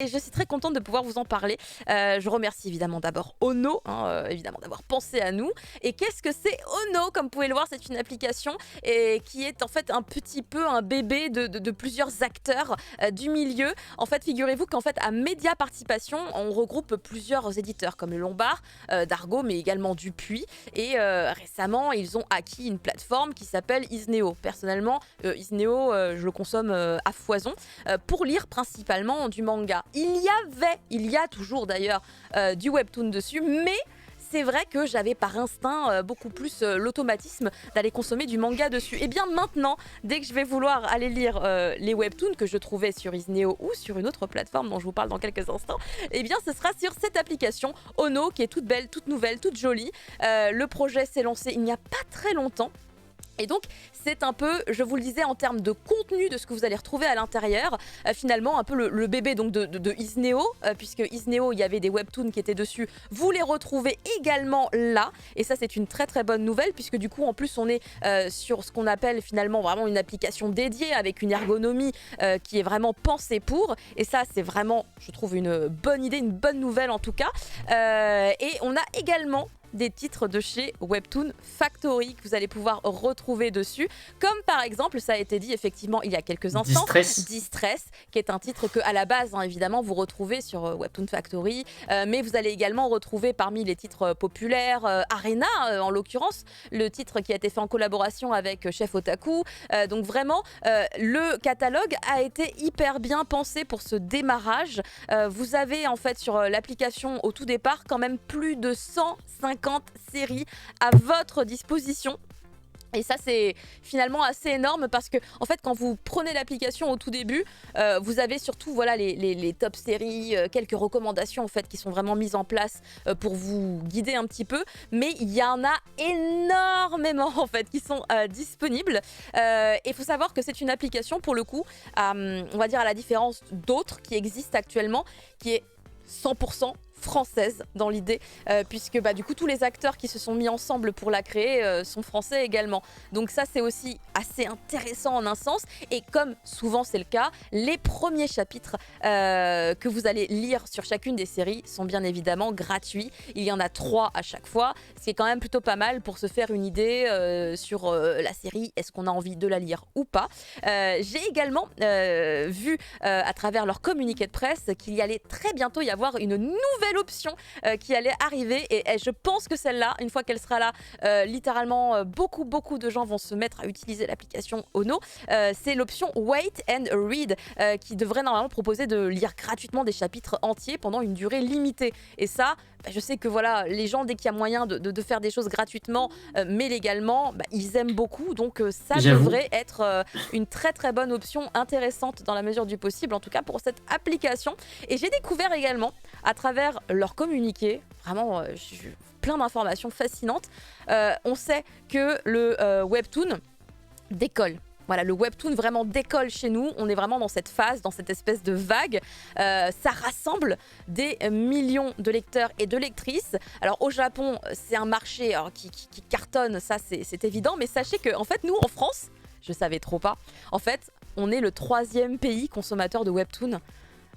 Et je suis très contente de pouvoir vous en parler. Je remercie évidemment d'abord Ono, évidemment d'avoir pensé à nous. Et qu'est-ce que c'est Ono? Comme vous pouvez le voir, c'est une application qui est en fait un petit peu un bébé de plusieurs acteurs du milieu. En fait, figurez-vous qu'en fait, à Média Participation, on regroupe plusieurs éditeurs comme le Lombard, Dargo, mais également Dupuis. Et récemment, ils ont acquis une plateforme qui s'appelle Isneo. Personnellement, Isneo, je le consomme à foison pour lire principalement du manga. Il y a toujours d'ailleurs du webtoon dessus, mais c'est vrai que j'avais par instinct beaucoup plus l'automatisme d'aller consommer du manga dessus. Et bien maintenant, dès que je vais vouloir aller lire les webtoons que je trouvais sur Isneo ou sur une autre plateforme dont je vous parle dans quelques instants, eh bien ce sera sur cette application Ono qui est toute belle, toute nouvelle, toute jolie. Le projet s'est lancé il n'y a pas très longtemps. Et donc, c'est un peu, je vous le disais, en termes de contenu de ce que vous allez retrouver à l'intérieur, finalement, un peu le bébé donc de Isneo, puisque Isneo, il y avait des webtoons qui étaient dessus. Vous les retrouvez également là. Et ça, c'est une très très bonne nouvelle, puisque du coup, en plus, on est sur ce qu'on appelle finalement vraiment une application dédiée, avec une ergonomie qui est vraiment pensée pour. Et ça, c'est vraiment, je trouve, une bonne idée, une bonne nouvelle en tout cas. Et on a également des titres de chez Webtoon Factory que vous allez pouvoir retrouver dessus, comme par exemple, ça a été dit effectivement il y a quelques instants, Distress, qui est un titre que à la base évidemment vous retrouvez sur Webtoon Factory, mais vous allez également retrouver parmi les titres populaires Arena en l'occurrence, le titre qui a été fait en collaboration avec Chef Otaku. Donc vraiment le catalogue a été hyper bien pensé pour ce démarrage. Vous avez en fait sur l'application au tout départ quand même plus de 150 séries à votre disposition. Et ça, c'est finalement assez énorme parce que, en fait, quand vous prenez l'application au tout début, vous avez surtout voilà, les top séries, quelques recommandations en fait, qui sont vraiment mises en place pour vous guider un petit peu. Mais il y en a énormément en fait, qui sont disponibles. Et il faut savoir que c'est une application, pour le coup, on va dire à la différence d'autres qui existent actuellement, qui est 100% française dans l'idée, puisque du coup tous les acteurs qui se sont mis ensemble pour la créer sont français également. Donc ça c'est aussi assez intéressant en un sens, et comme souvent c'est le cas, les premiers chapitres que vous allez lire sur chacune des séries sont bien évidemment gratuits. Il y en a 3 à chaque fois, ce qui est quand même plutôt pas mal pour se faire une idée sur la série, est-ce qu'on a envie de la lire ou pas. J'ai également vu à travers leur communiqué de presse qu'il allait très bientôt y avoir une nouvelle option qui allait arriver, et je pense que celle-là, une fois qu'elle sera là, littéralement beaucoup de gens vont se mettre à utiliser l'application Ono. C'est l'option Wait and Read qui devrait normalement proposer de lire gratuitement des chapitres entiers pendant une durée limitée. Et ça, je sais que voilà, les gens, dès qu'il y a moyen de faire des choses gratuitement mais légalement, ils aiment beaucoup, donc ça devrait être une très très bonne option, intéressante dans la mesure du possible, en tout cas pour cette application. Et j'ai découvert également à travers leur communiqué, vraiment plein d'informations fascinantes. On sait que le webtoon décolle. Voilà, le webtoon vraiment décolle chez nous. On est vraiment dans cette phase, dans cette espèce de vague. Ça rassemble des millions de lecteurs et de lectrices. Alors au Japon, c'est un marché qui cartonne, ça c'est évident. Mais sachez que en fait, nous en France, je savais trop pas. En fait, on est le 3e pays consommateur de webtoon.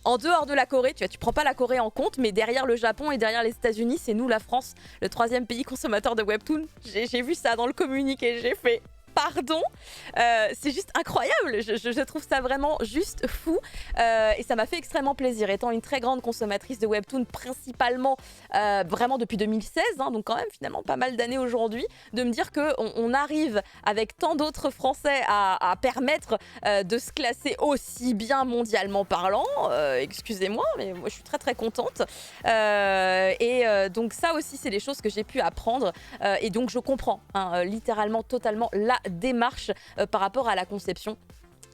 En dehors de la Corée, tu prends pas la Corée en compte, mais derrière le Japon et derrière les États-Unis, c'est nous, la France, le 3e pays consommateur de webtoon. J'ai vu ça dans le communiqué, j'ai fait pardon, c'est juste incroyable, je trouve ça vraiment juste fou, et ça m'a fait extrêmement plaisir, étant une très grande consommatrice de webtoon, principalement vraiment depuis 2016, donc quand même finalement pas mal d'années aujourd'hui, de me dire qu'on arrive avec tant d'autres Français à permettre de se classer aussi bien mondialement parlant, excusez-moi, mais moi je suis très très contente, et donc ça aussi c'est des choses que j'ai pu apprendre, et donc je comprends littéralement totalement la démarche par rapport à la conception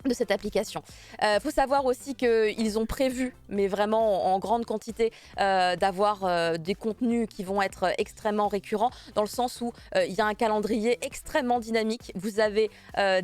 de cette application. Faut savoir aussi qu'ils ont prévu, mais vraiment en grande quantité, d'avoir des contenus qui vont être extrêmement récurrents, dans le sens où il y a un calendrier extrêmement dynamique. Vous avez 10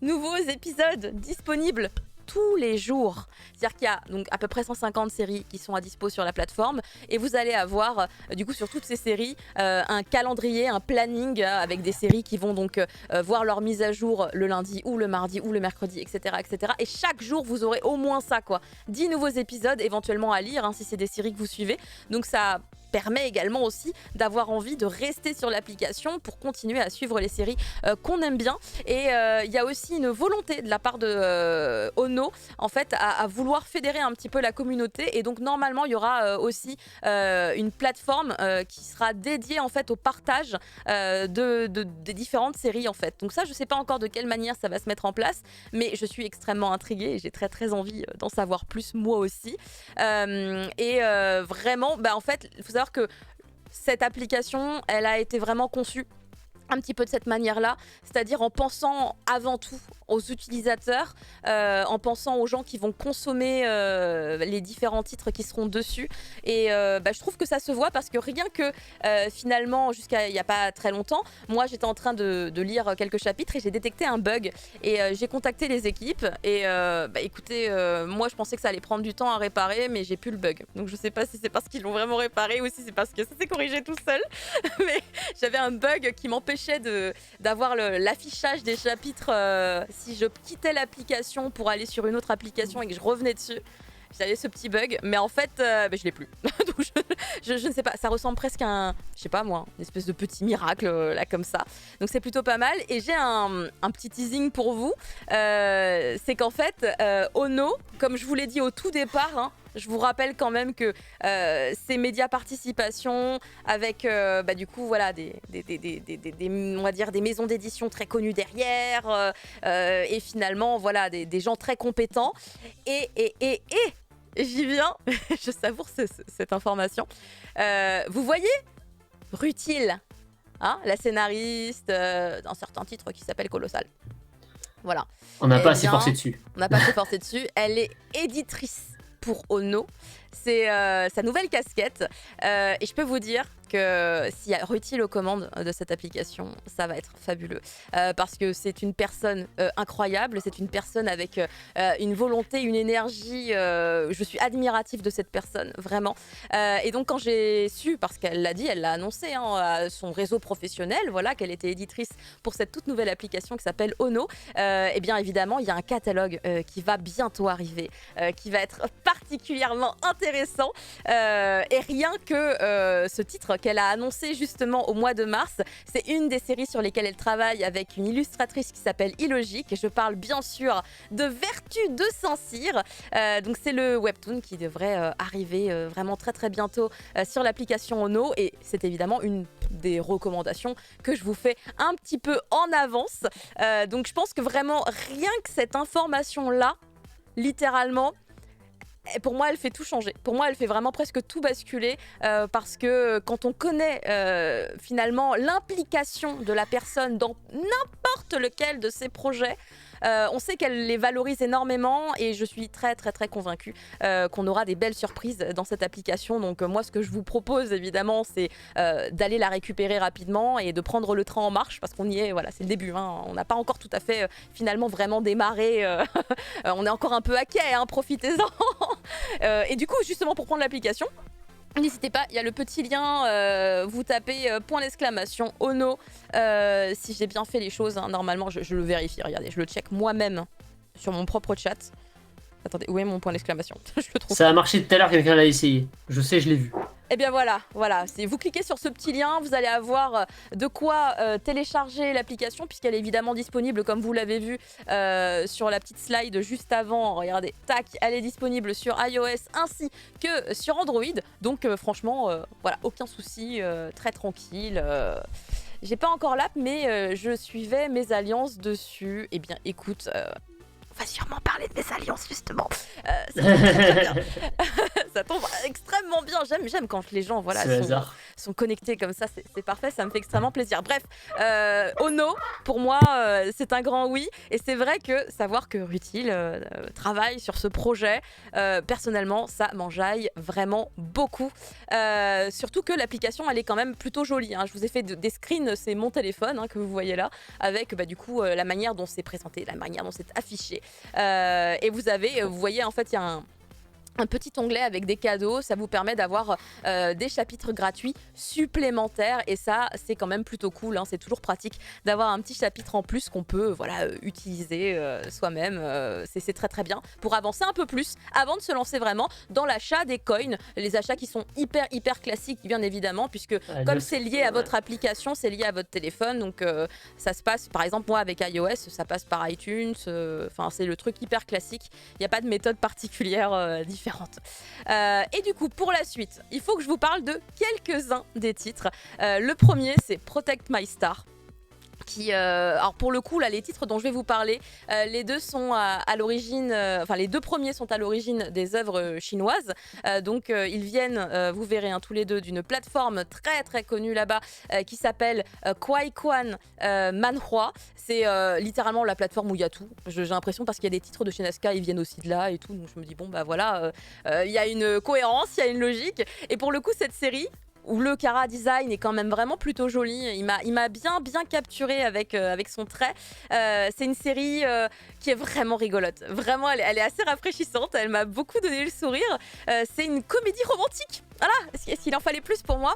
nouveaux épisodes disponibles tous les jours. C'est-à-dire qu'il y a donc à peu près 150 séries qui sont à dispo sur la plateforme et vous allez avoir du coup sur toutes ces séries un calendrier, un planning avec des séries qui vont donc voir leur mise à jour le lundi ou le mardi ou le mercredi, etc., etc. Et chaque jour vous aurez au moins ça quoi, 10 nouveaux épisodes éventuellement à lire si c'est des séries que vous suivez. Donc ça permet également aussi d'avoir envie de rester sur l'application pour continuer à suivre les séries qu'on aime bien. Et il y a aussi une volonté de la part de Ono en fait à vouloir fédérer un petit peu la communauté, et donc normalement il y aura aussi une plateforme qui sera dédiée en fait au partage des différentes séries en fait. Donc ça je sais pas encore de quelle manière ça va se mettre en place, mais je suis extrêmement intriguée et j'ai très très envie d'en savoir plus moi aussi. Vraiment en fait il faut savoir que cette application, elle a été vraiment conçue un petit peu de cette manière-là, c'est-à-dire en pensant avant tout aux utilisateurs, en pensant aux gens qui vont consommer les différents titres qui seront dessus. Et je trouve que ça se voit parce que rien que finalement, jusqu'à il n'y a pas très longtemps, moi j'étais en train de lire quelques chapitres et j'ai détecté un bug. Et j'ai contacté les équipes et écoutez, moi je pensais que ça allait prendre du temps à réparer, mais j'ai plus le bug. Donc je sais pas si c'est parce qu'ils l'ont vraiment réparé ou si c'est parce que ça s'est corrigé tout seul. Mais j'avais un bug qui m'empêchait d'avoir l'affichage des chapitres si je quittais l'application pour aller sur une autre application et que je revenais dessus. J'avais ce petit bug, mais en fait, je l'ai plus. Donc je ne sais pas, ça ressemble presque à un, je sais pas moi, une espèce de petit miracle là comme ça. Donc c'est plutôt pas mal. Et j'ai un petit teasing pour vous, c'est qu'en fait, Ono, comme je vous l'ai dit au tout départ, je vous rappelle quand même que c'est Média Participation avec du coup voilà on va dire des maisons d'édition très connues derrière et finalement voilà des gens très compétents et j'y viens, je savoure cette information. Vous voyez Rutil, la scénariste d'un certain titre qui s'appelle Colossal. Voilà. On n'a pas assez forcé dessus. On n'a pas assez forcé dessus. Elle est éditrice pour Ono. C'est sa nouvelle casquette. Et je peux vous dire que s'il y a Rutil aux commandes de cette application, ça va être fabuleux. Parce que c'est une personne incroyable, c'est une personne avec une volonté, une énergie. Je suis admirative de cette personne, vraiment. Et donc quand j'ai su, parce qu'elle l'a dit, elle l'a annoncé à son réseau professionnel, voilà, qu'elle était éditrice pour cette toute nouvelle application qui s'appelle Ono, et bien évidemment, il y a un catalogue qui va bientôt arriver, qui va être particulièrement intéressant. Et rien que ce titre qu'elle a annoncé justement au mois de mars, c'est une des séries sur lesquelles elle travaille avec une illustratrice qui s'appelle Illogique. Et je parle bien sûr de Vertu de Saint-Cyr. Donc c'est le webtoon qui devrait arriver vraiment très très bientôt sur l'application Ono. Et c'est évidemment une des recommandations que je vous fais un petit peu en avance. Donc je pense que vraiment rien que cette information-là, littéralement, pour moi, elle fait tout changer. Pour moi, elle fait vraiment presque tout basculer parce que quand on connaît finalement l'implication de la personne dans n'importe lequel de ses projets, on sait qu'elle les valorise énormément et je suis très très très convaincue qu'on aura des belles surprises dans cette application. Donc moi ce que je vous propose évidemment c'est d'aller la récupérer rapidement et de prendre le train en marche parce qu'on y est, voilà, c'est le début, on n'a pas encore tout à fait finalement vraiment démarré, on est encore un peu à quai, profitez-en. Et du coup justement pour prendre l'application, n'hésitez pas, il y a le petit lien, vous tapez point d'exclamation Ono. Si j'ai bien fait les choses, normalement je le vérifie, regardez, je le check moi-même sur mon propre chat. Attendez, où est mon point d'exclamation? Je le trouve. Ça a marché tout à l'heure, quelqu'un l'a essayé. Je sais, je l'ai vu. Et bien voilà, vous cliquez sur ce petit lien, vous allez avoir de quoi télécharger l'application puisqu'elle est évidemment disponible comme vous l'avez vu sur la petite slide juste avant. Regardez, tac, elle est disponible sur iOS ainsi que sur Android. Donc franchement, voilà, aucun souci, très tranquille. J'ai pas encore l'app mais je suivais mes alliances dessus. Et bien écoute... on va sûrement parler de mes alliances justement. Ça tombe très bien. Ça tombe extrêmement bien. J'aime quand les gens voilà, sont connectés comme ça, c'est parfait, ça me fait extrêmement plaisir. Bref, Ono, pour moi, c'est un grand oui. Et c'est vrai que savoir que Rutil travaille sur ce projet, personnellement, ça m'enjaille vraiment beaucoup. Surtout que l'application, elle est quand même plutôt jolie. Hein. Je vous ai fait des screens, c'est mon téléphone que vous voyez là, avec du coup la manière dont c'est présenté, la manière dont c'est affiché. Et vous voyez, en fait, il y a un petit onglet avec des cadeaux, ça vous permet d'avoir des chapitres gratuits supplémentaires et ça c'est quand même plutôt cool, c'est toujours pratique d'avoir un petit chapitre en plus qu'on peut utiliser soi-même, c'est très très bien pour avancer un peu plus avant de se lancer vraiment dans l'achat des coins, les achats qui sont hyper classiques bien évidemment puisque comme c'est lié à votre application, c'est lié à votre téléphone, donc ça se passe, par exemple moi avec iOS, ça passe par iTunes, c'est le truc hyper classique, il n'y a pas de méthode particulière différente. Et du coup, pour la suite, il faut que je vous parle de quelques-uns des titres. Le premier, c'est Protect My Star. Alors pour le coup là les titres dont je vais vous parler, les deux sont à l'origine, les deux premiers sont à l'origine des œuvres chinoises, donc ils viennent, vous verrez tous les deux, d'une plateforme très très connue là-bas qui s'appelle Kuaikuan Manhua. C'est littéralement la plateforme où il y a tout, j'ai l'impression, parce qu'il y a des titres de Shenasca, ils viennent aussi de là et tout, donc je me dis bon bah voilà, il y a une cohérence, il y a une logique, et pour le coup cette série où le Kara design est quand même vraiment plutôt joli. Il m'a bien capturé avec son trait. C'est une série qui est vraiment rigolote. Vraiment, elle est assez rafraîchissante. Elle m'a beaucoup donné le sourire. C'est une comédie romantique. Voilà, est-ce qu'il en fallait plus pour moi.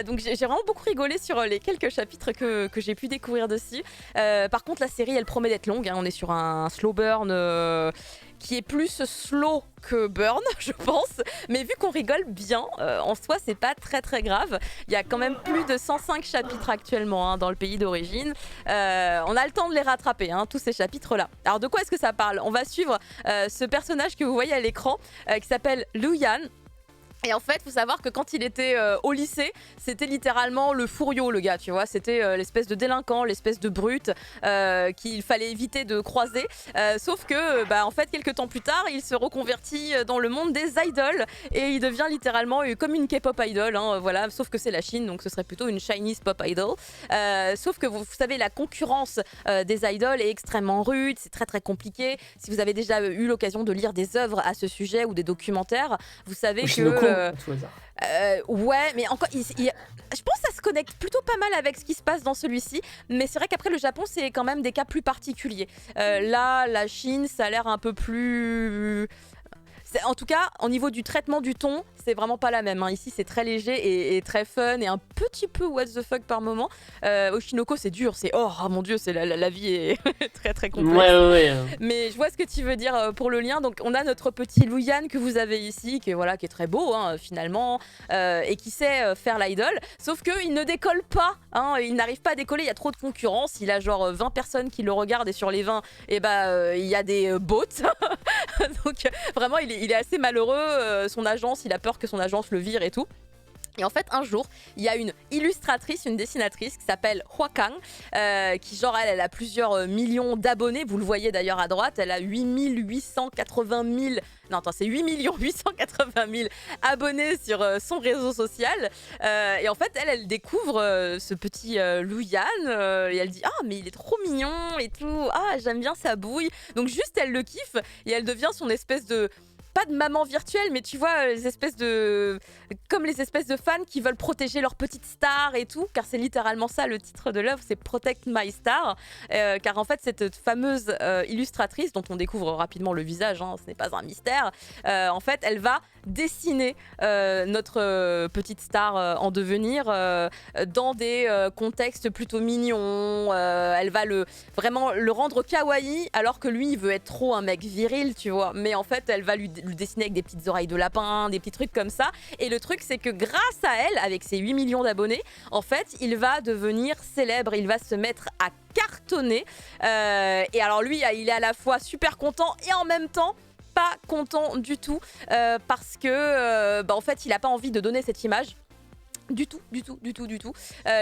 Donc j'ai vraiment beaucoup rigolé sur les quelques chapitres que j'ai pu découvrir dessus. Par contre, la série, elle promet d'être longue. On est sur un slow burn qui est plus slow que burn, je pense. Mais vu qu'on rigole bien, en soi, c'est pas très très grave. Il y a quand même plus de 105 chapitres actuellement dans le pays d'origine. On a le temps de les rattraper, tous ces chapitres-là. Alors de quoi est-ce que ça parle? On va suivre ce personnage que vous voyez à l'écran, qui s'appelle Lu Yan. Et en fait, faut savoir que quand il était au lycée, c'était littéralement le fouriot, le gars, tu vois. C'était l'espèce de délinquant, l'espèce de brute qu'il fallait éviter de croiser. Sauf que, en fait, quelques temps plus tard, il se reconvertit dans le monde des idols et il devient littéralement comme une K-pop idol. Voilà. Sauf que c'est la Chine, donc ce serait plutôt une Chinese pop idol. Sauf que vous savez, la concurrence des idols est extrêmement rude, c'est très très compliqué. Si vous avez déjà eu l'occasion de lire des œuvres à ce sujet ou des documentaires, vous savez que ouais, mais encore, je pense que ça se connecte plutôt pas mal avec ce qui se passe dans celui-ci, mais c'est vrai qu'après le Japon, c'est quand même des cas plus particuliers. Là, la Chine, ça a l'air un peu plus... En tout cas, au niveau du traitement du ton, c'est vraiment pas la même. Ici, c'est très léger et très fun et un petit peu what the fuck par moment. Oshinoko, c'est dur, c'est oh mon dieu, c'est la vie est très très complexe. Ouais. Mais je vois ce que tu veux dire pour le lien. Donc, on a notre petit Lu Yan que vous avez ici, qui est très beau finalement, et qui sait faire l'idol. Sauf qu'il ne décolle pas. Il n'arrive pas à décoller. Il y a trop de concurrence. Il a genre 20 personnes qui le regardent et sur les 20, il y a des bots. Donc, vraiment, il est assez malheureux. Son agence, il a peur que son agence le vire et tout. Et en fait, un jour, il y a une illustratrice, une dessinatrice qui s'appelle Hua Kang, qui genre, elle a plusieurs millions d'abonnés. Vous le voyez d'ailleurs à droite, elle a 8 880 000... Non, attends, c'est 8 880 000 abonnés sur son réseau social. Et en fait, elle découvre ce petit Lu Yan et elle dit « Ah, mais il est trop mignon et tout. Ah, j'aime bien sa bouille. » Donc juste, elle le kiffe et elle devient son espèce de... Pas de maman virtuelle, mais tu vois, comme les espèces de fans qui veulent protéger leur petite star et tout, car c'est littéralement ça le titre de l'œuvre, c'est Protect My Star, car en fait cette fameuse illustratrice, dont on découvre rapidement le visage, ce n'est pas un mystère, en fait elle va dessiner notre petite star en devenir dans des contextes plutôt mignons, elle va vraiment le rendre kawaii, alors que lui il veut être trop un mec viril, tu vois, mais en fait elle va lui dessiner avec des petites oreilles de lapin, des petits trucs comme ça. Et le truc, c'est que grâce à elle, avec ses 8 millions d'abonnés, en fait, il va devenir célèbre. Il va se mettre à cartonner. Et alors lui, il est à la fois super content et en même temps pas content du tout parce que, en fait, il a pas envie de donner cette image Du tout, du tout, du tout, du tout.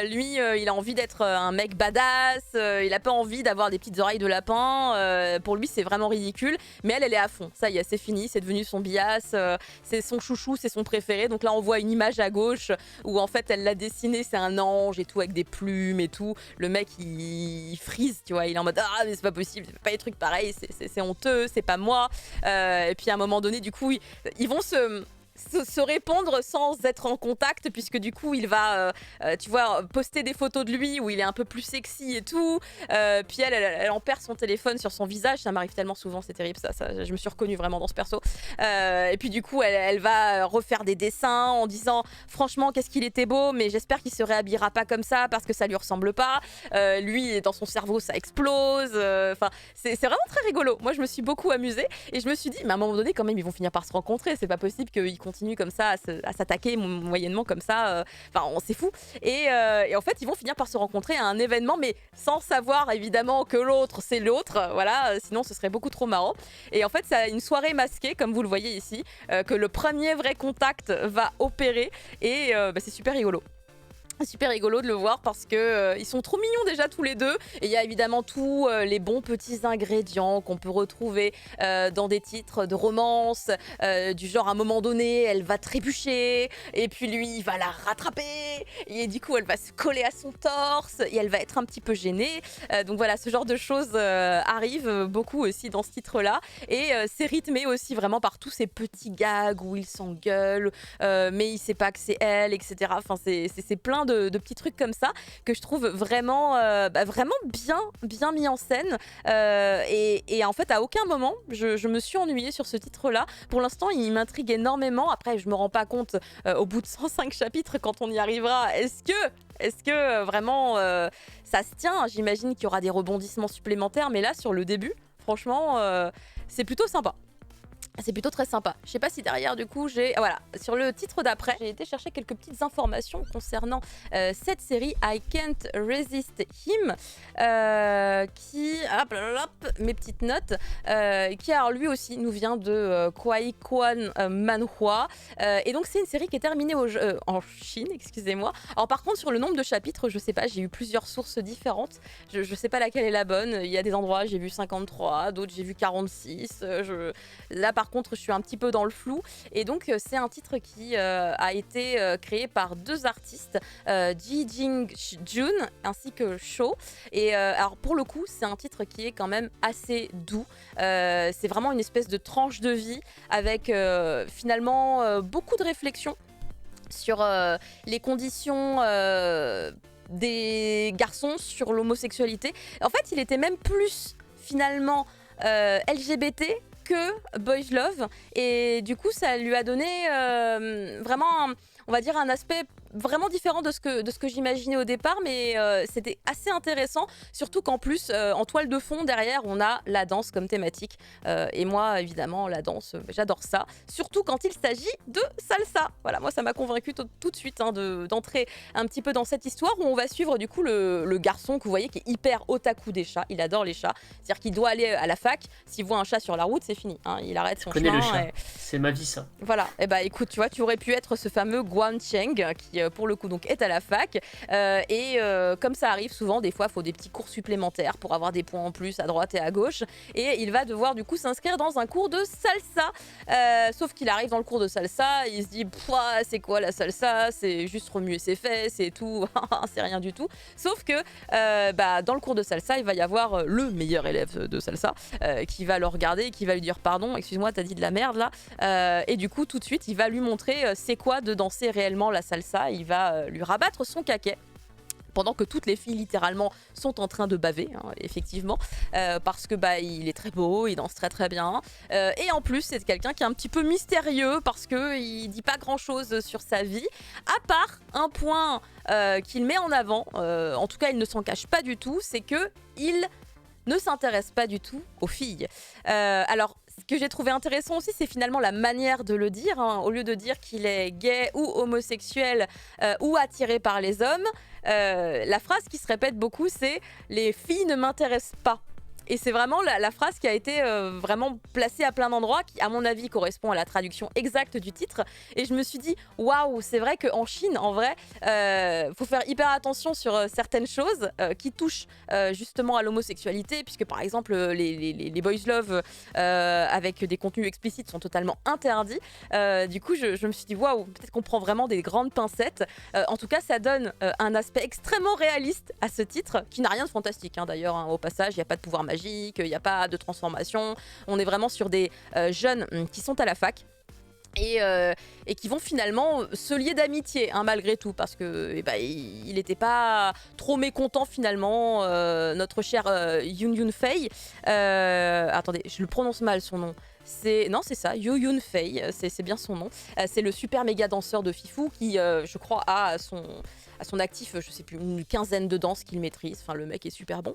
Lui, il a envie d'être un mec badass, il a pas envie d'avoir des petites oreilles de lapin. Pour lui, c'est vraiment ridicule. Mais elle est à fond. Ça y est, c'est fini, c'est devenu son bias, c'est son chouchou, c'est son préféré. Donc là, on voit une image à gauche où en fait, elle l'a dessiné, c'est un ange et tout, avec des plumes et tout. Le mec, il frise, tu vois, il est en mode ah, mais c'est pas possible, c'est pas des trucs pareils, c'est honteux, c'est pas moi. Et puis à un moment donné, du coup, ils vont se répondre sans être en contact, puisque du coup il va tu vois, poster des photos de lui où il est un peu plus sexy et tout, puis elle en perd son téléphone sur son visage. Ça m'arrive tellement souvent, c'est terrible, ça je me suis reconnue vraiment dans ce perso. Et puis du coup elle va refaire des dessins en disant franchement qu'est-ce qu'il était beau, mais j'espère qu'il se réhabillera pas comme ça parce que ça lui ressemble pas. Lui, dans son cerveau, ça explose. Enfin, c'est vraiment très rigolo. Moi je me suis beaucoup amusée et je me suis dit mais à un moment donné quand même ils vont finir par se rencontrer, c'est pas possible qu'ils continue comme ça à s'attaquer moyennement comme ça. Enfin, c'est fou. Et en fait, ils vont finir par se rencontrer à un événement, mais sans savoir évidemment que l'autre, c'est l'autre. Voilà, sinon ce serait beaucoup trop marrant. Et en fait, c'est une soirée masquée, comme vous le voyez ici, que le premier vrai contact va opérer. Et c'est super rigolo. Super rigolo de le voir parce que ils sont trop mignons déjà tous les deux, et il y a évidemment tous les bons petits ingrédients qu'on peut retrouver dans des titres de romance, du genre à un moment donné elle va trébucher et puis lui il va la rattraper et du coup elle va se coller à son torse et elle va être un petit peu gênée. Donc voilà, ce genre de choses arrive beaucoup aussi dans ce titre là, et c'est rythmé aussi vraiment par tous ces petits gags où ils s'engueulent mais il sait pas que c'est elle, etc. Enfin c'est plein de petits trucs comme ça que je trouve vraiment, vraiment bien mis en scène. Et en fait, à aucun moment, je me suis ennuyée sur ce titre-là. Pour l'instant, il m'intrigue énormément. Après, je me rends pas compte au bout de 105 chapitres quand on y arrivera. Est-ce que vraiment ça se tient? J'imagine qu'il y aura des rebondissements supplémentaires, mais là, sur le début, franchement, c'est plutôt sympa. C'est plutôt très sympa. Je sais pas si derrière, du coup, voilà, sur le titre d'après, j'ai été chercher quelques petites informations concernant cette série I Can't Resist Him, qui, mes petites notes, qui alors lui aussi nous vient de Kwai Kwan Manhwa, et donc c'est une série qui est terminée en Chine, excusez-moi. Alors par contre, sur le nombre de chapitres, je sais pas, j'ai eu plusieurs sources différentes. Je sais pas laquelle est la bonne. Il y a des endroits, j'ai vu 53, d'autres j'ai vu 46. Là par contre, je suis un petit peu dans le flou. Et donc, c'est un titre qui a été créé par deux artistes, Ji Jing-jun ainsi que Sho. Et alors, pour le coup, c'est un titre qui est quand même assez doux. C'est vraiment une espèce de tranche de vie avec finalement beaucoup de réflexion sur les conditions des garçons, sur l'homosexualité. En fait, il était même plus finalement LGBT que Boys Love, et du coup ça lui a donné vraiment on va dire un aspect vraiment différent de ce que j'imaginais au départ, mais c'était assez intéressant, surtout qu'en plus en toile de fond derrière on a la danse comme thématique, et moi évidemment la danse j'adore ça, surtout quand il s'agit de salsa. Voilà, moi ça m'a convaincu tout de suite d'entrer un petit peu dans cette histoire où on va suivre du coup le garçon que vous voyez qui est hyper otaku des chats. Il adore les chats, c'est-à-dire qu'il doit aller à la fac, s'il voit un chat sur la route c'est fini, hein, il arrête son chemin. Je connais le chat, c'est ma vie ça. Voilà, et bah écoute, tu vois, tu aurais pu être ce fameux Guan Cheng qui pour le coup donc est à la fac, et comme ça arrive souvent, des fois il faut des petits cours supplémentaires pour avoir des points en plus à droite et à gauche, et il va devoir du coup s'inscrire dans un cours de salsa, sauf qu'il arrive dans le cours de salsa, il se dit c'est quoi la salsa, c'est juste remuer ses fesses et tout, c'est rien du tout, sauf que dans le cours de salsa il va y avoir le meilleur élève de salsa qui va le regarder et qui va lui dire pardon, excuse-moi, t'as dit de la merde là, et du coup tout de suite il va lui montrer c'est quoi de danser réellement la salsa. Il va lui rabattre son caquet pendant que toutes les filles littéralement sont en train de baver, hein, effectivement, parce que il est très beau, il danse très très bien, et en plus c'est quelqu'un qui est un petit peu mystérieux parce que il dit pas grand chose sur sa vie, à part un point qu'il met en avant, en tout cas il ne s'en cache pas du tout, c'est que il ne s'intéresse pas du tout aux filles. Alors, ce que j'ai trouvé intéressant aussi, c'est finalement la manière de le dire, hein. Au lieu de dire qu'il est gay ou homosexuel ou attiré par les hommes, la phrase qui se répète beaucoup, c'est « les filles ne m'intéressent pas ». Et c'est vraiment la phrase qui a été vraiment placée à plein d'endroits, qui à mon avis correspond à la traduction exacte du titre. Et je me suis dit, waouh, c'est vrai qu'en Chine, en vrai, faut faire hyper attention sur certaines choses qui touchent justement à l'homosexualité, puisque par exemple les boys love avec des contenus explicites sont totalement interdits. Du coup, je me suis dit, waouh, peut-être qu'on prend vraiment des grandes pincettes. En tout cas, ça donne un aspect extrêmement réaliste à ce titre, qui n'a rien de fantastique d'ailleurs. Au passage, il n'y a pas de pouvoir magique, il n'y a pas de transformation. On est vraiment sur des jeunes qui sont à la fac. Et qui vont finalement se lier d'amitié malgré tout, parce que il n'était pas trop mécontent finalement, notre cher Yoon Yoon Fei. Attendez, je le prononce mal son nom. Non, c'est ça, Yoon Yoon Fei, c'est bien son nom. C'est le super méga danseur de Fifou qui, je crois, a à son actif, je sais plus, une quinzaine de danses qu'il maîtrise. Enfin, le mec est super bon.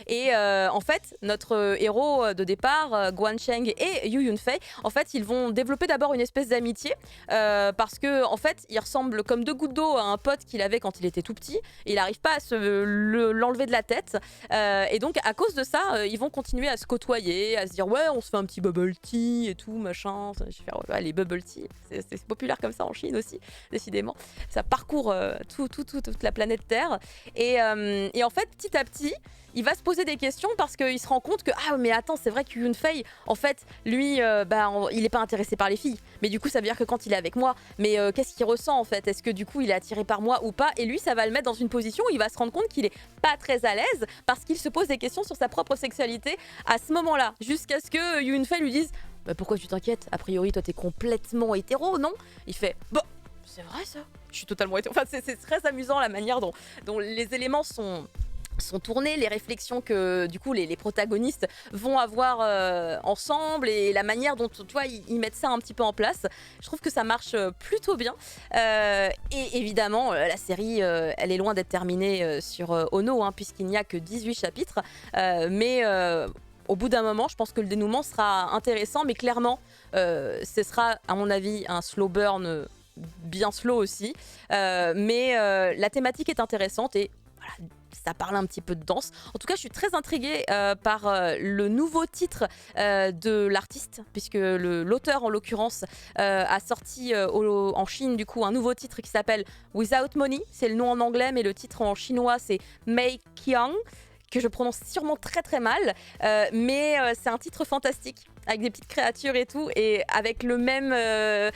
Et en fait, notre héros de départ, Guan Cheng et Yu Yunfei, en fait, ils vont développer d'abord une espèce d'amitié parce que, en fait, ils ressemblent comme deux gouttes d'eau à un pote qu'il avait quand il était tout petit. Et il n'arrive pas à l'enlever de la tête. Et donc, à cause de ça, ils vont continuer à se côtoyer, à se dire ouais, on se fait un petit bubble tea et tout, machin. Je vais faire ouais, les bubble tea. C'est populaire comme ça en Chine aussi, décidément. Ça parcourt toute la planète Terre. Et en fait, petit à petit, il va se poser des questions parce qu'il se rend compte que ah mais attends, c'est vrai que Yunfei, en fait, lui, il est pas intéressé par les filles. Mais du coup, ça veut dire que quand il est avec moi, mais qu'est-ce qu'il ressent en fait? Est-ce que du coup, il est attiré par moi ou pas? Et lui, ça va le mettre dans une position où il va se rendre compte qu'il est pas très à l'aise parce qu'il se pose des questions sur sa propre sexualité à ce moment-là, jusqu'à ce que Yunfei lui dise bah, pourquoi tu t'inquiètes? A priori, toi, t'es complètement hétéro, non? Il fait bon. C'est vrai ça? Je suis totalement hétéro. Enfin, c'est très amusant la manière dont les éléments sont tournés, les réflexions que du coup les protagonistes vont avoir ensemble et la manière dont toi ils mettent ça un petit peu en place. Je trouve que ça marche plutôt bien. Et évidemment, la série, elle est loin d'être terminée sur Ono, puisqu'il n'y a que 18 chapitres. Mais au bout d'un moment, je pense que le dénouement sera intéressant, mais clairement, ce sera à mon avis un slow burn bien slow aussi, mais la thématique est intéressante et voilà, ça parle un petit peu de danse. En tout cas, je suis très intriguée par le nouveau titre de l'artiste, puisque l'auteur en l'occurrence a sorti en Chine du coup un nouveau titre qui s'appelle Without Money. C'est le nom en anglais, mais le titre en chinois c'est Mei Qiang, que je prononce sûrement très très mal, mais c'est un titre fantastique avec des petites créatures et tout, et avec le même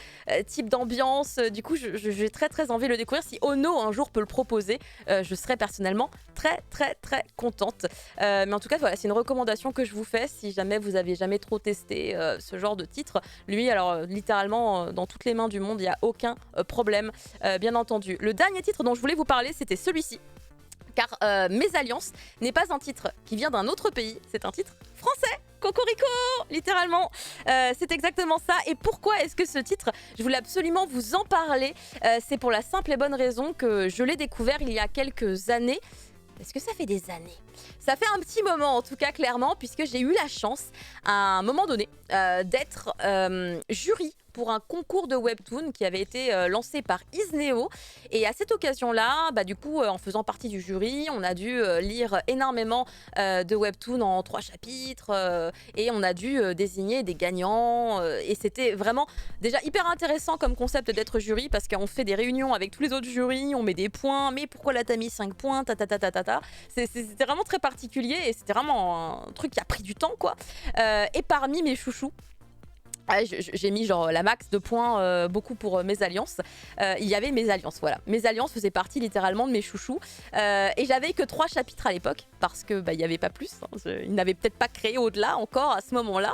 type d'ambiance. Du coup, j'ai très très envie de le découvrir. Si Ono un jour peut le proposer, je serais personnellement très très très contente. Mais en tout cas, voilà, c'est une recommandation que je vous fais si jamais vous avez jamais trop testé ce genre de titre. Lui, alors littéralement, dans toutes les mains du monde, il n'y a aucun problème, bien entendu. Le dernier titre dont je voulais vous parler, c'était celui-ci. Car Mésalliance n'est pas un titre qui vient d'un autre pays, c'est un titre français. Cocorico, littéralement. C'est exactement ça. Et pourquoi est-ce que ce titre, je voulais absolument vous en parler, c'est pour la simple et bonne raison que je l'ai découvert il y a quelques années. Est-ce que ça fait des années? Ça fait un petit moment en tout cas, clairement, puisque j'ai eu la chance à un moment donné d'être jury pour un concours de webtoon qui avait été lancé par Isneo. Et à cette occasion-là, du coup, en faisant partie du jury, on a dû lire énormément de webtoons en 3 chapitres et on a dû désigner des gagnants. Et c'était vraiment déjà hyper intéressant comme concept d'être jury parce qu'on fait des réunions avec tous les autres jurys, on met des points, mais pourquoi là t'as mis 5 points, C'était vraiment très particulier et c'était vraiment un truc qui a pris du temps, quoi. Et parmi mes chouchous, j'ai mis genre la max de points, beaucoup pour Mésalliance. Il y avait Mésalliance, voilà. Mésalliance faisait partie littéralement de mes chouchous. Et j'avais que 3 chapitres à l'époque, parce que il n'y avait pas plus. Ils n'avaient peut-être pas créé au-delà encore à ce moment-là.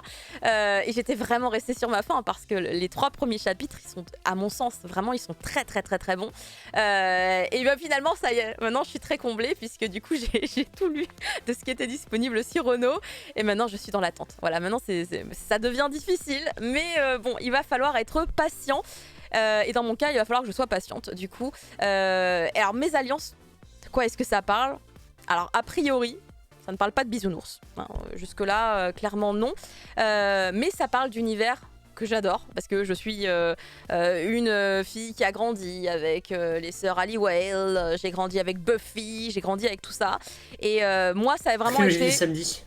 Et j'étais vraiment restée sur ma faim, parce que les 3 premiers chapitres, ils sont, à mon sens, vraiment, ils sont très très très très bons. Et finalement, ça y est, maintenant je suis très comblée, puisque du coup j'ai tout lu de ce qui était disponible sur Ono. Et maintenant je suis dans l'attente. Voilà, maintenant ça devient difficile. Mais bon, il va falloir être patient. Et dans mon cas, il va falloir que je sois patiente, du coup. Alors, Mésalliance, de quoi est-ce que ça parle? Alors, a priori, ça ne parle pas de bisounours. Jusque-là, clairement non. Mais ça parle d'univers que j'adore, parce que je suis une fille qui a grandi avec les sœurs Halliwell, j'ai grandi avec Buffy, j'ai grandi avec tout ça. Et moi, ça a vraiment été... samedi.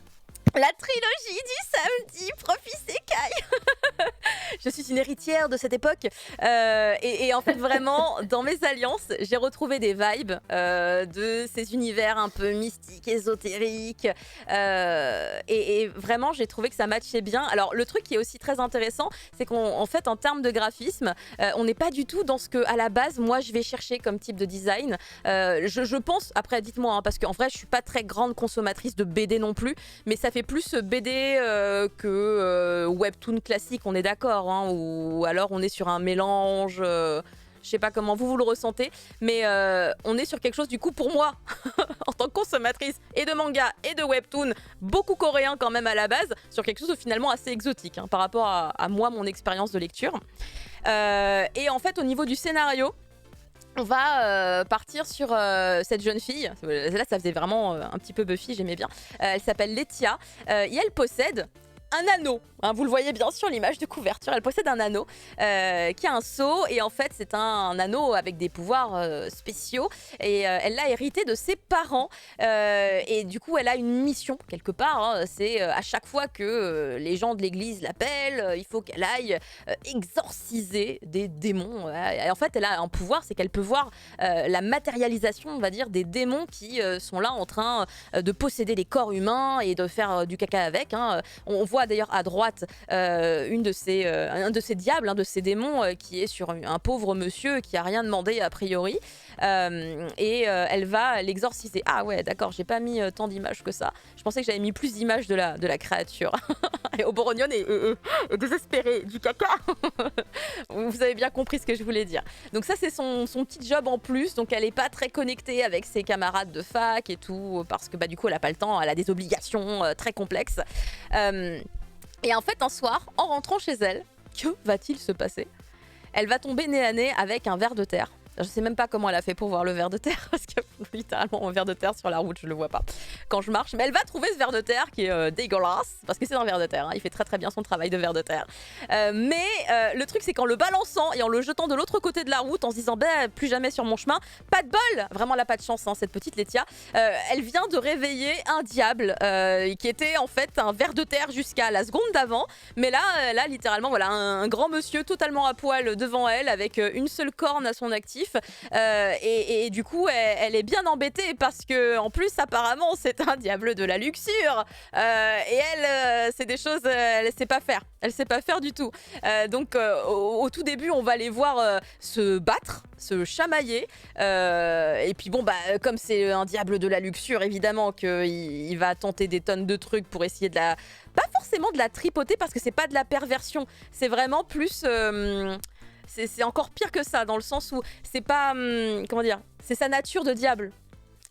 La trilogie du samedi, Prof Isekai. Je suis une héritière de cette époque. Et en fait, vraiment, dans mes alliances, j'ai retrouvé des vibes de ces univers un peu mystiques, ésotériques. Et vraiment, j'ai trouvé que ça matchait bien. Alors, le truc qui est aussi très intéressant, c'est qu'en fait, en termes de graphisme, on n'est pas du tout dans ce que, à la base, moi, je vais chercher comme type de design. Je pense, après, dites-moi, hein, parce qu'en vrai, je suis pas très grande consommatrice de BD non plus, mais ça fait plus BD que webtoon classique, on est d'accord, hein, ou alors on est sur un mélange, je sais pas comment vous le ressentez, mais on est sur quelque chose du coup pour moi, en tant que consommatrice et de manga et de webtoon, beaucoup coréen quand même à la base, sur quelque chose de finalement assez exotique hein, par rapport à moi, mon expérience de lecture. Et en fait au niveau du scénario, on va partir sur cette jeune fille. Là, ça faisait vraiment un petit peu Buffy, j'aimais bien. Elle s'appelle Letia et elle possède un anneau. Hein, vous le voyez bien sur l'image de couverture. Elle possède un anneau qui a un sceau et en fait, c'est un anneau avec des pouvoirs spéciaux et elle l'a hérité de ses parents. Et du coup, elle a une mission quelque part. Hein, c'est à chaque fois que les gens de l'église l'appellent, il faut qu'elle aille exorciser des démons. Et en fait, elle a un pouvoir, c'est qu'elle peut voir la matérialisation, on va dire, des démons qui sont là en train de posséder les corps humains et de faire du caca avec. Hein. On voit d'ailleurs à droite un de ces diables, un de ces démons qui est sur un pauvre monsieur qui a rien demandé a priori. Et elle va l'exorciser. Ah ouais, d'accord, j'ai pas mis tant d'images que ça. Je pensais que j'avais mis plus d'images de la créature. Et Oboronion est désespéré du caca. Vous avez bien compris ce que je voulais dire. Donc ça, c'est son petit job en plus. Donc elle est pas très connectée avec ses camarades de fac et tout, parce que bah, du coup, elle a pas le temps, elle a des obligations très complexes. Et en fait, un soir, en rentrant chez elle, que va-t-il se passer? Elle va tomber nez à nez avec un ver de terre. Je sais même pas comment elle a fait pour voir le ver de terre, parce que littéralement un ver de terre sur la route, je le vois pas quand je marche. Mais elle va trouver ce ver de terre qui est dégueulasse, parce que c'est un ver de terre, hein, il fait très très bien son travail de ver de terre. Mais le truc c'est qu'en le balançant et en le jetant de l'autre côté de la route, en se disant bah, plus jamais sur mon chemin, pas de bol, vraiment elle a pas de chance, hein, cette petite Letia, elle vient de réveiller un diable qui était en fait un ver de terre jusqu'à la seconde d'avant. Mais là littéralement, voilà, un grand monsieur totalement à poil devant elle, avec une seule corne à son actif. Et du coup elle est bien embêtée parce que en plus apparemment c'est un diable de la luxure et elle c'est des choses elle sait pas faire du tout. Donc au tout début on va les voir se battre, se chamailler et puis bon bah comme c'est un diable de la luxure évidemment qu'il va tenter des tonnes de trucs pour essayer de la, pas forcément de la tripoter parce que c'est pas de la perversion, c'est vraiment plus c'est encore pire que ça, dans le sens où c'est pas... comment dire, c'est sa nature de diable.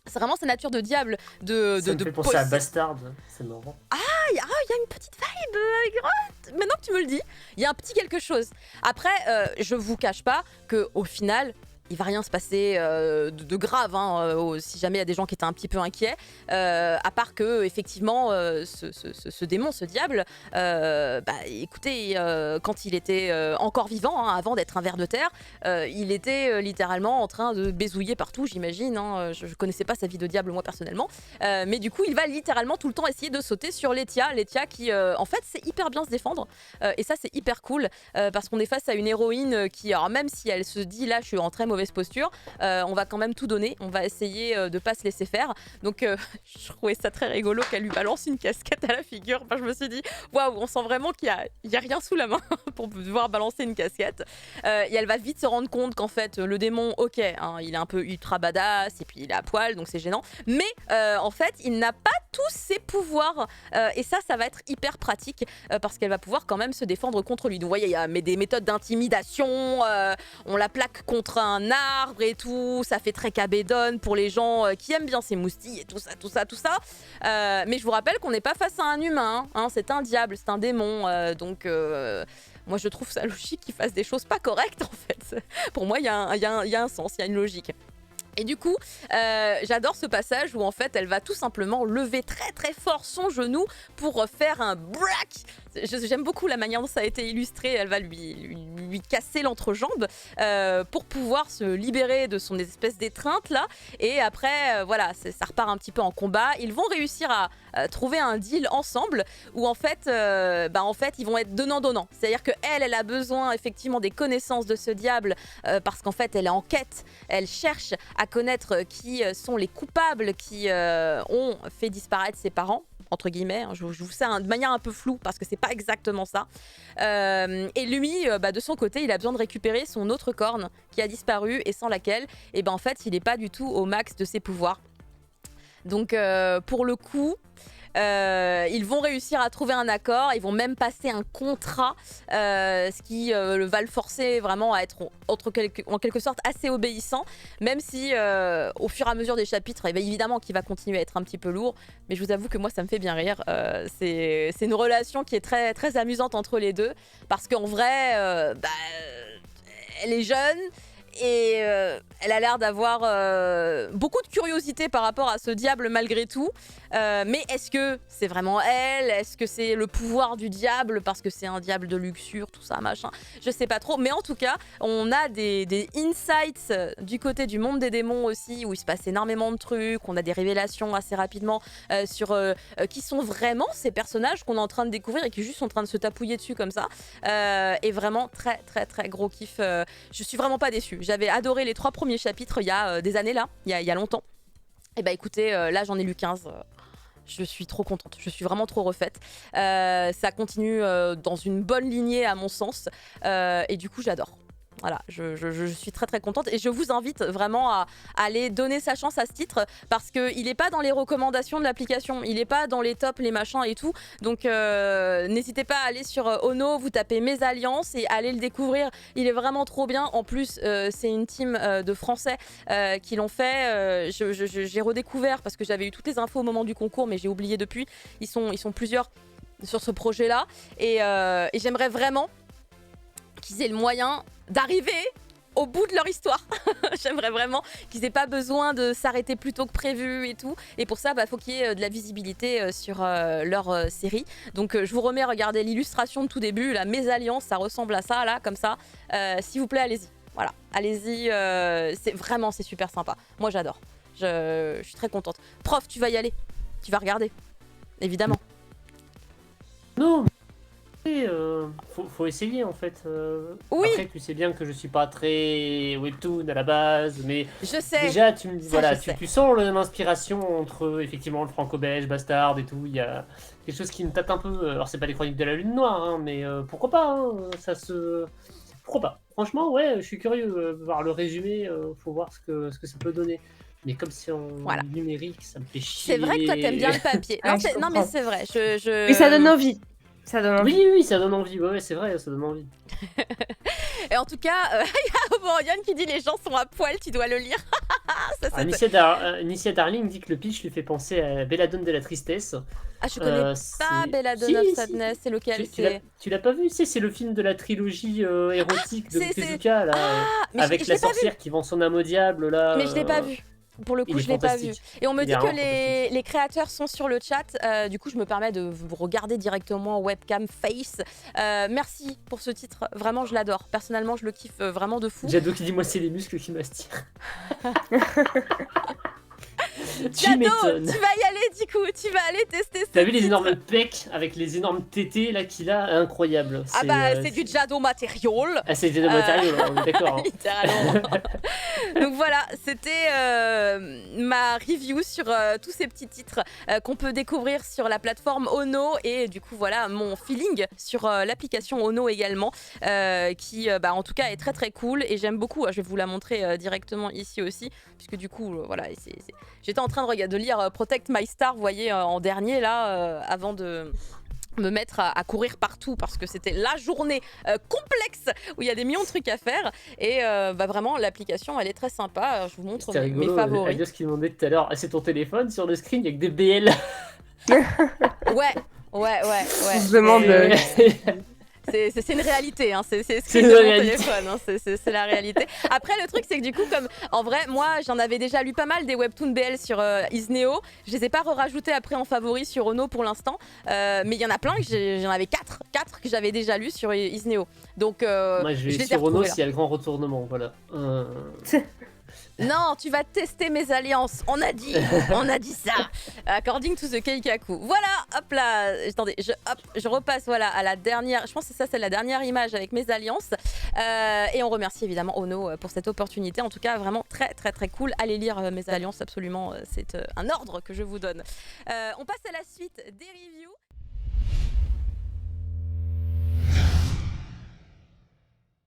C'est vraiment sa nature de diable. Ça me fait penser à Bastard, c'est marrant. Ah, il y a une petite vibe avec... Maintenant que tu me le dis, il y a un petit quelque chose. Après, je vous cache pas qu'au final... il va rien se passer de grave, hein, si jamais il y a des gens qui étaient un petit peu inquiets, à part que effectivement ce démon, ce diable, bah écoutez, quand il était encore vivant, hein, avant d'être un ver de terre, il était littéralement en train de bézouiller partout, j'imagine. Hein, je connaissais pas sa vie de diable moi personnellement, mais du coup il va littéralement tout le temps essayer de sauter sur Letia qui en fait sait hyper bien se défendre, et ça c'est hyper cool parce qu'on est face à une héroïne qui, alors même si elle se dit là je suis en très mauvaise posture, on va quand même tout donner, on va essayer de pas se laisser faire. Donc je trouvais ça très rigolo qu'elle lui balance une casquette à la figure. Enfin, je me suis dit waouh, on sent vraiment qu'il y a rien sous la main pour devoir balancer une casquette. Et elle va vite se rendre compte qu'en fait le démon, ok, hein, il est un peu ultra badass et puis il est à poil donc c'est gênant, mais en fait il n'a pas tous ses pouvoirs et ça va être hyper pratique parce qu'elle va pouvoir quand même se défendre contre lui. Donc vous voyez, il y a des méthodes d'intimidation, on la plaque contre un arbre et tout, ça fait très cabédonne pour les gens qui aiment bien ces moustilles et tout ça. Mais je vous rappelle qu'on n'est pas face à un humain, hein, c'est un diable, c'est un démon, donc moi je trouve ça logique qu'il fasse des choses pas correctes en fait. Pour moi il y a un sens, il y a une logique. Et du coup, j'adore ce passage où en fait elle va tout simplement lever très très fort son genou pour faire un brack. J'aime beaucoup la manière dont ça a été illustré. Elle va lui casser l'entrejambe pour pouvoir se libérer de son espèce d'étreinte là. Et après, voilà, ça repart un petit peu en combat. Ils vont réussir trouver un deal ensemble où en fait ils vont être donnant-donnant. C'est-à-dire qu'elle a besoin effectivement des connaissances de ce diable parce qu'en fait elle est en quête, elle cherche à connaître qui sont les coupables qui ont fait disparaître ses parents, entre guillemets, hein, je vous sais de manière un peu floue parce que c'est pas exactement ça. Et lui, de son côté, il a besoin de récupérer son autre corne qui a disparu et sans laquelle, en fait, il n'est pas du tout au max de ses pouvoirs. Donc, pour le coup, ils vont réussir à trouver un accord, ils vont même passer un contrat, ce qui va le forcer vraiment à être en quelque sorte assez obéissant, même si au fur et à mesure des chapitres, évidemment qu'il va continuer à être un petit peu lourd, mais je vous avoue que moi ça me fait bien rire. C'est une relation qui est très, très amusante entre les deux, parce qu'en vrai, elle est jeune, et elle a l'air d'avoir beaucoup de curiosité par rapport à ce diable malgré tout. Mais est-ce que c'est vraiment elle? Est-ce que c'est le pouvoir du diable parce que c'est un diable de luxure, tout ça, machin? Je sais pas trop. Mais en tout cas, on a des insights du côté du monde des démons aussi, où il se passe énormément de trucs. On a des révélations assez rapidement sur qui sont vraiment ces personnages qu'on est en train de découvrir et qui juste sont en train de se tapouiller dessus comme ça. Et vraiment très très très gros kiff. Je suis vraiment pas déçue. J'avais adoré les 3 premiers chapitres il y a des années là, il y a longtemps. Et écoutez, là j'en ai lu 15. Je suis trop contente, je suis vraiment trop refaite. Ça continue dans une bonne lignée à mon sens. Et du coup j'adore. Voilà, je suis très très contente et je vous invite vraiment à aller donner sa chance à ce titre parce qu'il n'est pas dans les recommandations de l'application, il n'est pas dans les tops, les machins et tout. Donc n'hésitez pas à aller sur Ono, vous tapez Mes Alliances et allez le découvrir. Il est vraiment trop bien. En plus, c'est une team de Français qui l'ont fait. J'ai redécouvert parce que j'avais eu toutes les infos au moment du concours, mais j'ai oublié depuis. Ils sont plusieurs sur ce projet-là et j'aimerais vraiment qu'ils aient le moyen d'arriver au bout de leur histoire. J'aimerais vraiment qu'ils n'aient pas besoin de s'arrêter plus tôt que prévu et tout. Et pour ça, faut qu'il y ait de la visibilité sur leur série. Donc je vous remets à regarder l'illustration de tout début. La Mésalliance, ça ressemble à ça, là, comme ça. S'il vous plaît, allez-y. Voilà, allez-y. C'est super sympa. Moi, j'adore. Je suis très contente. Prof, tu vas y aller. Tu vas regarder. Évidemment. Non, faut essayer en fait. Oui. Après, tu sais bien que je suis pas très webtoon à la base, mais je sais. Déjà, tu me dis, voilà, tu sens l'inspiration entre effectivement le franco-belge, Bastard et tout. Il y a quelque chose qui me tâte un peu. Alors, c'est pas les chroniques de la Lune Noire, hein, mais pourquoi pas hein, pourquoi pas. Franchement, ouais, je suis curieux de voir le résumé. Faut voir ce que ça peut donner. Mais comme c'est en numérique, ça me fait chier. C'est vrai que toi, t'aimes bien le papier. Non, mais c'est vrai. Mais ça donne envie. Ça donne envie. Oui, ça donne envie. Ouais, c'est vrai, ça donne envie. Et en tout cas, il y a Oborion qui dit les gens sont à poil, tu dois le lire. Nicia Darling dit que le pitch lui fait penser à Belladone de la Tristesse. Ah, je connais pas Belladone of Sadness, c'est lequel? Tu l'as pas vu? C'est le film de la trilogie érotique de Tezuka, là, avec la sorcière qui vend son âme au diable. Là, mais je l'ai pas vu. Pour le coup, je l'ai pas vu. Et on me dit que les créateurs sont sur le chat. Du coup, je me permets de vous regarder directement webcam face. Merci pour ce titre. Vraiment, je l'adore. Personnellement, je le kiffe vraiment de fou. Jado qui dit moi, c'est les muscles qui m'astirent. Jado, tu vas y aller du coup. Tu vas aller tester ça. T'as vu les énormes pecs avec les énormes tétés là qu'il a? Incroyable. C'est du Jado Material. Ah, c'est du Jado Material, on est d'accord. Hein. Littéralement. Donc voilà, c'était ma review sur tous ces petits titres qu'on peut découvrir sur la plateforme Ono et du coup voilà mon feeling sur l'application Ono également qui en tout cas est très très cool et j'aime beaucoup. Je vais vous la montrer directement ici aussi puisque du coup voilà j'étais en train de lire Protect My Star, vous voyez en dernier là avant de me mettre à courir partout parce que c'était la journée complexe où il y a des millions de trucs à faire et vraiment l'application elle est très sympa. Je vous montre mes favoris. Alios qui demandait tout à l'heure, c'est ton téléphone sur le screen, il y a que des BL. ouais. On se demande. C'est une réalité, hein. C'est ce de mon téléphone, hein. C'est la réalité. Après le truc c'est que du coup comme en vrai moi j'en avais déjà lu pas mal des webtoons BL sur Isneo, je les ai pas rajoutés après en favori sur Ono pour l'instant, mais il y en a plein, j'en avais 4 que j'avais déjà lu sur Isneo. Donc moi je vais sur Ono s'il y a le grand retournement, voilà. Non, tu vas tester mes alliances. On a dit ça. According to the Keikaku. Voilà, hop là. Attendez, je repasse voilà à la dernière. Je pense que c'est la dernière image avec mes alliances. Et on remercie évidemment Ono pour cette opportunité. En tout cas, vraiment très très très cool. Allez lire mes alliances absolument. C'est un ordre que je vous donne. On passe à la suite des reviews.